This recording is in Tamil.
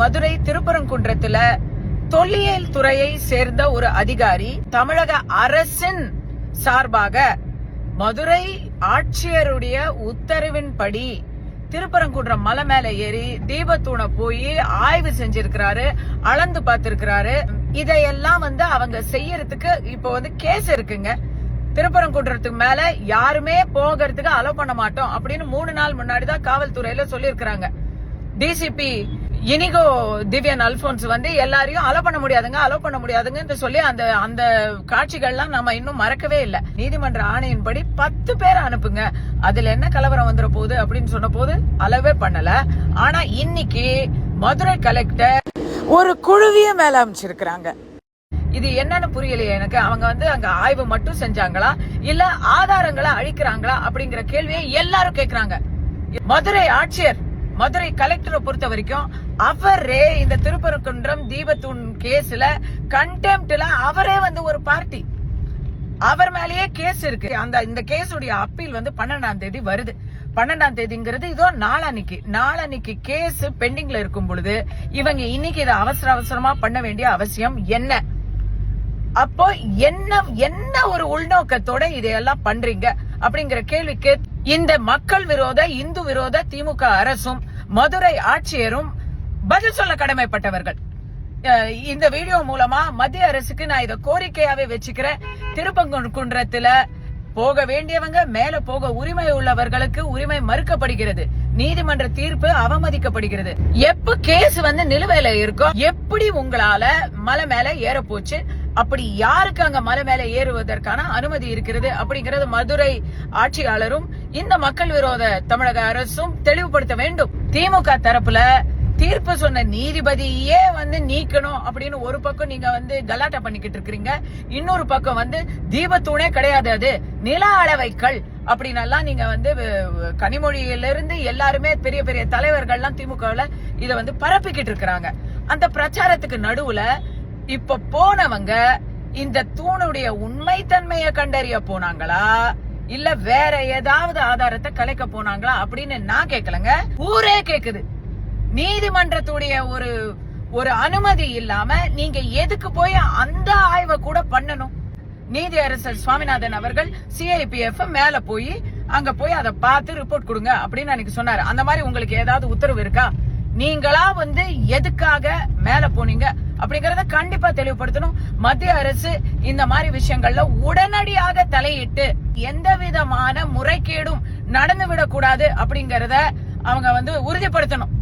மதுரை திருப்பரங்குன்றத்துல தொல்லியல் துறையை சேர்ந்த ஒரு அதிகாரி தமிழக அரசின் சார்பாக மதுரை ஆட்சியருடைய உத்தரவின்படி திருப்பரங்குன்றம் மலை மேல ஏறி தீபத்தூணை போய் ஆய்வு செஞ்சிருக்கிறாரு, அளந்து பார்த்திருக்கிறாரு. இதையெல்லாம் அவங்க செய்யறதுக்கு இப்போ கேஸ் இருக்குங்க. திருப்பரங்குன்றத்துக்கு மேல யாருமே போகிறதுக்கு அலோ பண்ண மாட்டோம் அப்படின்னு 3 நாள் முன்னாடிதான் காவல்துறையில சொல்லிருக்கிறாங்க. டிசிபி இனிகோ திவ்யன் அல்போன்ஸ் எல்லாரையும் அலோ பண்ண முடியாதுங்க சொல்லி அந்த காட்சிகள்லாம் நம்ம இன்னும் மறக்கவே இல்லை. நீதிமன்ற ஆணையின்படி 10 பேரை அனுப்புங்க, அதுல என்ன கலவரம் வந்துட போகுது அப்படின்னு சொன்ன போது அளவே பண்ணல. ஆனா இன்னைக்கு மதுரை கலெக்டர் ஒரு குழுவிய மேல அமைச்சிருக்கிறாங்க. இது என்னன்னு புரியலையே எனக்கு. அவங்க அங்க ஆய்வு மட்டும் செஞ்சாங்களா இல்ல ஆதாரங்களை அழிக்கிறாங்களா அப்படிங்கிற கேள்வியை எல்லாரும் கேக்குறாங்க. மதுரை ஆட்சியர், மதுரை கலெக்டரை பொறுத்த வரைக்கும் அவரே இந்த திருப்பரங்குன்றம் தீபத்தூண் கேஸ்ல கண்டெம்ட்ல அவரே ஒரு பார்ட்டி, அவர் மேலேயே கேஸ் இருக்கு. இந்த கேஸுடைய அப்பீல் 12ஆம் தேதி வருது. 12ஆம் தேதிங்கிறது இதோ நாளானிக்கு கேஸ் பெண்டிங்ல இருக்கும் பொழுது இவங்க இன்னைக்கு இதை அவசரமா பண்ண வேண்டிய அவசியம் என்ன? அப்போ என்ன ஒரு உள்நோக்கத்தோட இதையெல்லாம் பண்றீங்க அப்படிங்கிற கேள்விக்கு இந்த மக்கள் விரோத இந்து விரோத திமுக அரசும் மதுரை ஆட்சியரும் பதில் சொல்ல கடமைப்பட்டவர்கள். இந்த வீடியோ மூலமா மத்திய அரசுக்கு நான் இதை கோரிக்கையாவே வச்சுக்கிறேன். திருப்பரங்குன்றத்துல போக வேண்டியவங்க மேல போக உரிமை உள்ளவர்களுக்கு உரிமை மறுக்கப்படுகிறது, நீதிமன்ற தீர்ப்பு அவமதிக்கப்படுகிறது. எப்ப கேஸ் நிலுவையில இருக்கோ எப்படி உங்களால மலை மேல ஏற போச்சு, அப்படி யாருக்கு அங்க மலை மேல ஏறுவதற்கான அனுமதி இருக்கிறது அப்படிங்கறது மதுரை ஆட்சியாளரும் இந்த மக்கள் விரோத தமிழக அரசும் தெளிவுபடுத்த வேண்டும். திமுக தரப்புல தீர்ப்பு சொன்ன நீதிபதியே நீக்கணும் அப்படின்னு ஒரு பக்கம் நீங்க கலாட்டா பண்ணிக்கிட்டு இருக்கீங்க, இன்னொரு பக்கம் தீபத்தூணே கிடையாது அது நில அளவைகள் அப்படின்னெல்லாம் நீங்க கனிமொழியிலிருந்து எல்லாருமே பெரிய பெரிய தலைவர்கள்லாம் திமுகவுல இத பரப்பிக்கிட்டு இருக்கிறாங்க. அந்த பிரச்சாரத்துக்கு நடுவுல இப்ப போனவங்க இந்த தூணுடைய உண்மை தன்மையை கண்டறிய போனாங்களா இல்ல வேற ஏதாவது ஆதாரத்தை கலைக்க போனாங்களா அப்படின்னு நான் கேட்கலங்க, ஊரே கேக்குது. நீதிமன்றத்துடைய ஒரு அனுமதி இல்லாம நீங்க எதுக்கு போய் அந்த ஆய்வை கூட பண்ணணும்? நீதி அரசர் சுவாமிநாதன் அவர்கள் CIPF மேல போய் அங்க போய் அதை பார்த்து ரிப்போர்ட் கொடுங்க அப்படின்னு அன்னைக்கு சொன்னாரு. அந்த மாதிரி உங்களுக்கு ஏதாவது உத்தரவு இருக்கா? நீங்களா எதுக்காக மேல போனீங்க அப்படிங்கறத கண்டிப்பா தெளிவுபடுத்தணும். மத்திய அரசு இந்த மாதிரி விஷயங்கள்ல உடனடியாக தலையிட்டு எந்த விதமான முறைகேடும் நடந்துவிடக் கூடாது அப்படிங்கறத அவங்க உறுதிப்படுத்தணும்.